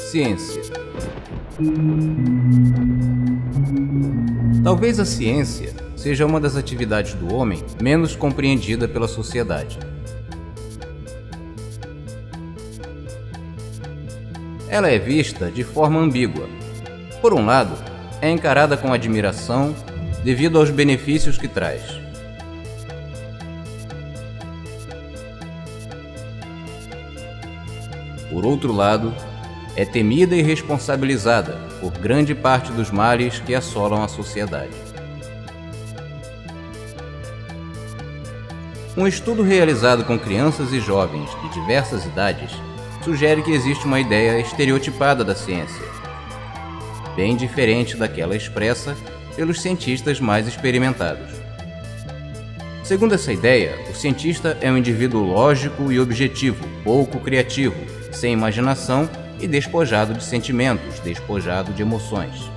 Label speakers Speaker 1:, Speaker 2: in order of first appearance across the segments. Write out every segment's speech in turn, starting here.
Speaker 1: Ciência. Talvez a ciência seja uma das atividades do homem menos compreendida pela sociedade. Ela é vista de forma ambígua. Por um lado, é encarada com admiração devido aos benefícios que traz. Por outro lado, é temida e responsabilizada por grande parte dos males que assolam a sociedade. Um estudo realizado com crianças e jovens de diversas idades sugere que existe uma ideia estereotipada da ciência, bem diferente daquela expressa pelos cientistas mais experimentados. Segundo essa ideia, o cientista é um indivíduo lógico e objetivo, pouco criativo, sem imaginação e despojado de sentimentos, despojado de emoções.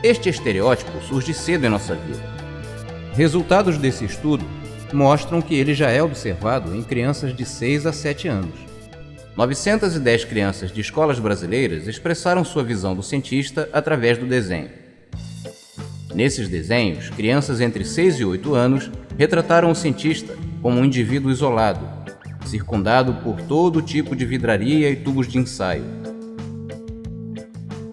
Speaker 1: Este estereótipo surge cedo em nossa vida. Resultados desse estudo mostram que ele já é observado em crianças de 6 a 7 anos. 910 crianças de escolas brasileiras expressaram sua visão do cientista através do desenho. Nesses desenhos, crianças entre 6 e 8 anos retrataram o cientista como um indivíduo isolado, circundado por todo tipo de vidraria e tubos de ensaio.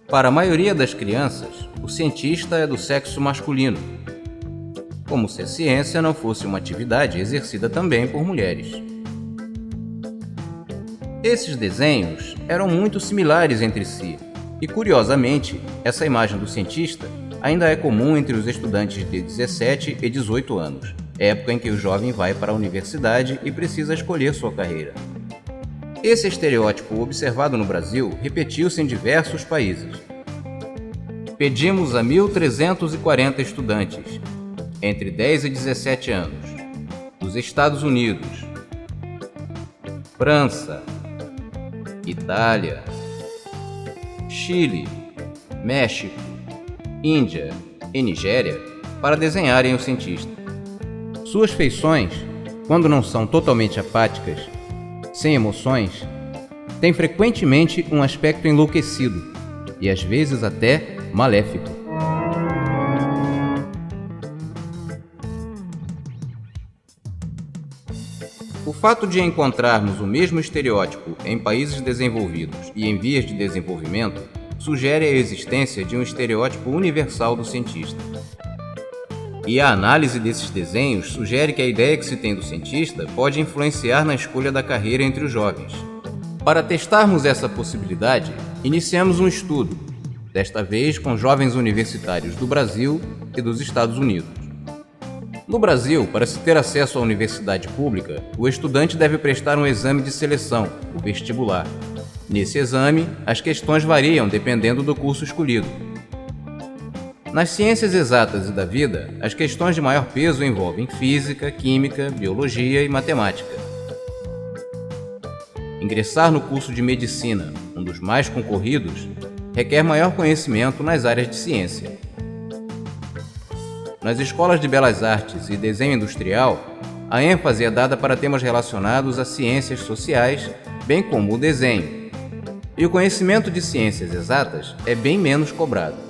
Speaker 1: Para a maioria das crianças, o cientista é do sexo masculino, como se a ciência não fosse uma atividade exercida também por mulheres. Esses desenhos eram muito similares entre si, e curiosamente, essa imagem do cientista ainda é comum entre os estudantes de 17 e 18 anos, época em que o jovem vai para a universidade e precisa escolher sua carreira. Esse estereótipo observado no Brasil repetiu-se em diversos países. Pedimos a 1.340 estudantes, entre 10 e 17 anos, dos Estados Unidos, França, Itália, Chile, México, Índia e Nigéria para desenharem o cientista. Suas feições, quando não são totalmente apáticas, sem emoções, têm frequentemente um aspecto enlouquecido e às vezes até maléfico. O fato de encontrarmos o mesmo estereótipo em países desenvolvidos e em vias de desenvolvimento sugere a existência de um estereótipo universal do cientista. E a análise desses desenhos sugere que a ideia que se tem do cientista pode influenciar na escolha da carreira entre os jovens. Para testarmos essa possibilidade, iniciamos um estudo, desta vez com jovens universitários do Brasil e dos Estados Unidos. No Brasil, para se ter acesso à universidade pública, o estudante deve prestar um exame de seleção, o vestibular. Nesse exame, as questões variam dependendo do curso escolhido. Nas ciências exatas e da vida, as questões de maior peso envolvem física, química, biologia e matemática. Ingressar no curso de medicina, um dos mais concorridos, requer maior conhecimento nas áreas de ciência. Nas escolas de belas artes e desenho industrial, a ênfase é dada para temas relacionados a ciências sociais, bem como o desenho, e o conhecimento de ciências exatas é bem menos cobrado.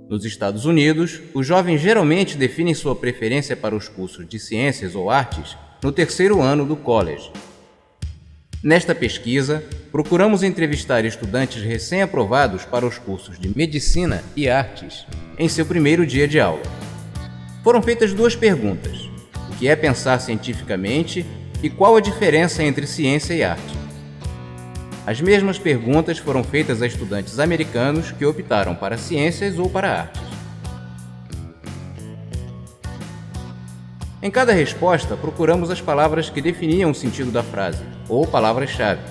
Speaker 1: Nos Estados Unidos, os jovens geralmente definem sua preferência para os cursos de ciências ou artes no terceiro ano do college. Nesta pesquisa, procuramos entrevistar estudantes recém-aprovados para os cursos de medicina e artes em seu primeiro dia de aula. Foram feitas 2 perguntas: o que é pensar cientificamente e qual a diferença entre ciência e arte? As mesmas perguntas foram feitas a estudantes americanos que optaram para ciências ou para artes. Em cada resposta, procuramos as palavras que definiam o sentido da frase, ou palavras-chave.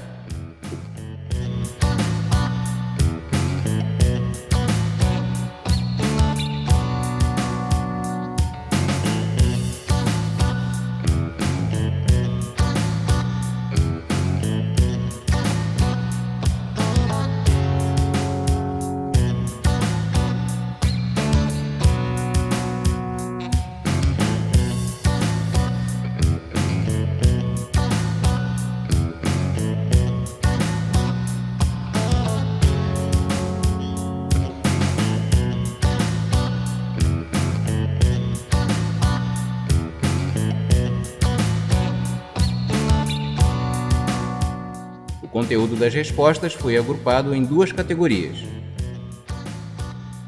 Speaker 1: conteúdo das respostas foi agrupado em duas categorias: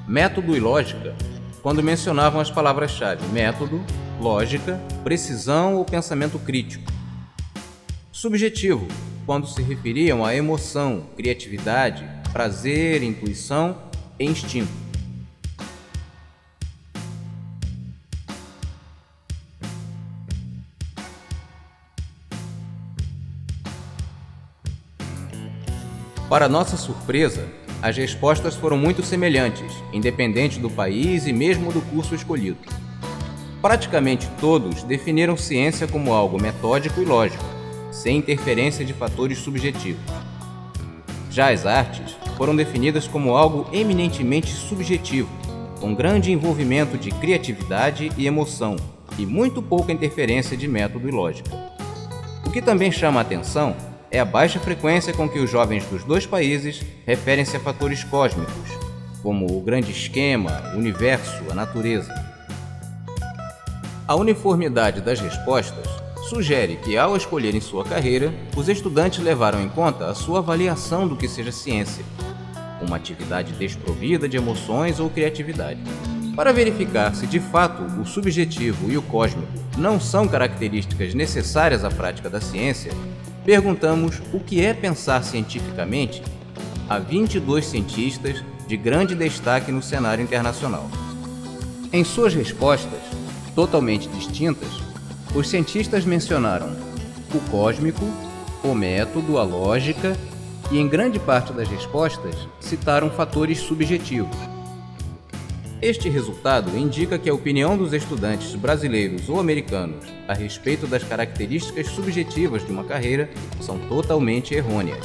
Speaker 1: método e lógica, quando mencionavam as palavras-chave método, lógica, precisão ou pensamento crítico. Subjetivo, quando se referiam à emoção, criatividade, prazer, intuição e instinto. Para nossa surpresa, as respostas foram muito semelhantes, independente do país e mesmo do curso escolhido. Praticamente todos definiram ciência como algo metódico e lógico, sem interferência de fatores subjetivos. Já as artes foram definidas como algo eminentemente subjetivo, com grande envolvimento de criatividade e emoção, e muito pouca interferência de método e lógica. O que também chama a atenção é a baixa frequência com que os jovens dos dois países referem-se a fatores cósmicos, como o grande esquema, o universo, a natureza. A uniformidade das respostas sugere que, ao escolherem sua carreira, os estudantes levaram em conta a sua avaliação do que seja ciência, uma atividade desprovida de emoções ou criatividade. Para verificar se de fato o subjetivo e o cósmico não são características necessárias à prática da ciência, perguntamos o que é pensar cientificamente a 22 cientistas de grande destaque no cenário internacional. Em suas respostas, totalmente distintas, os cientistas mencionaram o cósmico, o método, a lógica e, em grande parte das respostas, citaram fatores subjetivos. Este resultado indica que a opinião dos estudantes brasileiros ou americanos a respeito das características subjetivas de uma carreira são totalmente errôneas.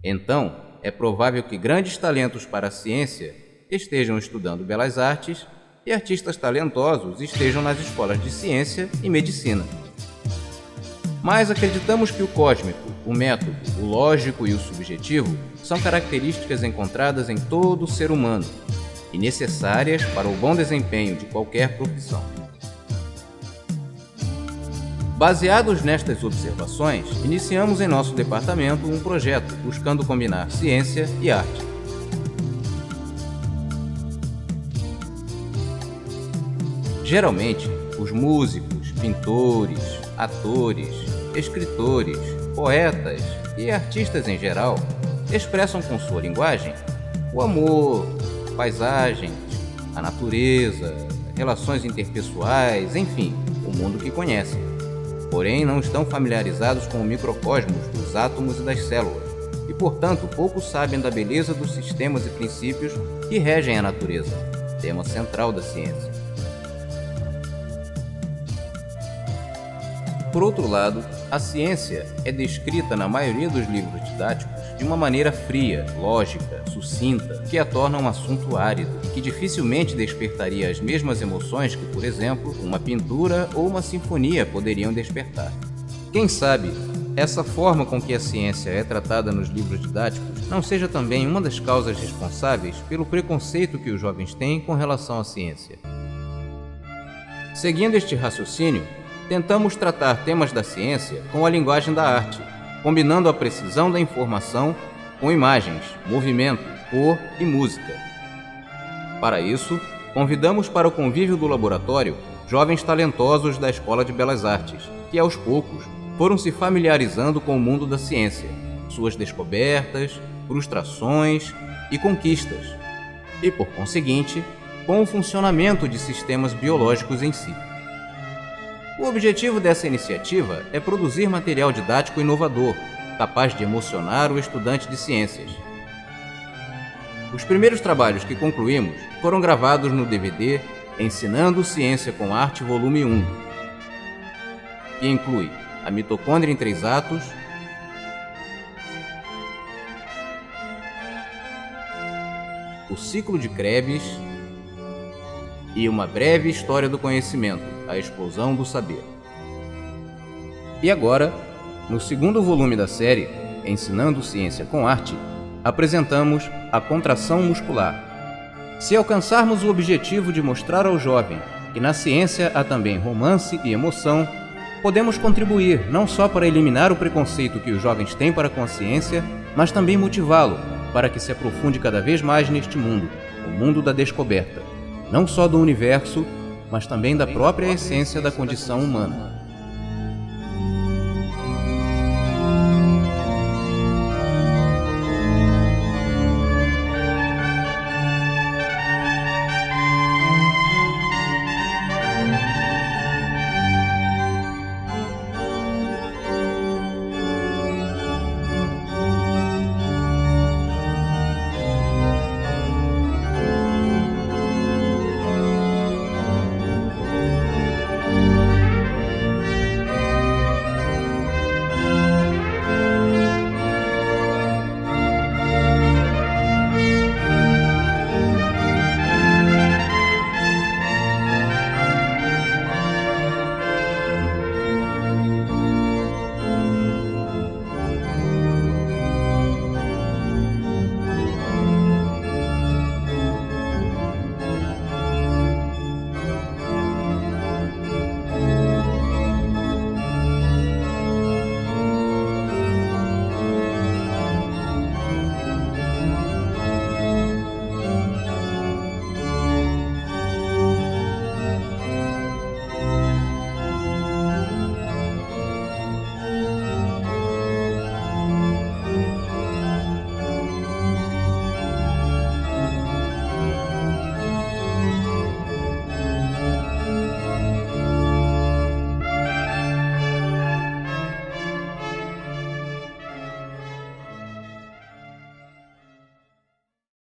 Speaker 1: Então, é provável que grandes talentos para a ciência estejam estudando belas artes e artistas talentosos estejam nas escolas de ciência e medicina. Mas acreditamos que o cósmico, o método, o lógico e o subjetivo são características encontradas em todo ser humano e necessárias para o bom desempenho de qualquer profissão. Baseados nestas observações, iniciamos em nosso departamento um projeto buscando combinar ciência e arte. Geralmente, os músicos, pintores, atores, escritores, poetas e artistas em geral expressam com sua linguagem o amor, paisagens, a natureza, relações interpessoais, enfim, o mundo que conhecem. Porém, não estão familiarizados com o microcosmos dos átomos e das células, e, portanto, pouco sabem da beleza dos sistemas e princípios que regem a natureza, tema central da ciência. Por outro lado, a ciência é descrita na maioria dos livros didáticos de uma maneira fria, lógica, sucinta, que a torna um assunto árido, que dificilmente despertaria as mesmas emoções que, por exemplo, uma pintura ou uma sinfonia poderiam despertar. Quem sabe, essa forma com que a ciência é tratada nos livros didáticos não seja também uma das causas responsáveis pelo preconceito que os jovens têm com relação à ciência. Seguindo este raciocínio, tentamos tratar temas da ciência com a linguagem da arte, combinando a precisão da informação com imagens, movimento, cor e música. Para isso, convidamos para o convívio do laboratório jovens talentosos da Escola de Belas Artes, que aos poucos foram se familiarizando com o mundo da ciência, suas descobertas, frustrações e conquistas, e, por conseguinte, com o funcionamento de sistemas biológicos em si. O objetivo dessa iniciativa é produzir material didático inovador, capaz de emocionar o estudante de ciências. Os primeiros trabalhos que concluímos foram gravados no DVD Ensinando Ciência com Arte Volume 1, que inclui a mitocôndria em 3 atos, o ciclo de Krebs e uma breve história do conhecimento, a explosão do saber. E agora, No segundo volume da série, Ensinando Ciência com Arte, apresentamos a contração muscular. Se alcançarmos o objetivo de mostrar ao jovem que na ciência há também romance e emoção, podemos contribuir não só para eliminar o preconceito que os jovens têm para com a ciência, mas também motivá-lo para que se aprofunde cada vez mais neste mundo, o mundo da descoberta, não só do universo, mas também da própria essência da condição humana.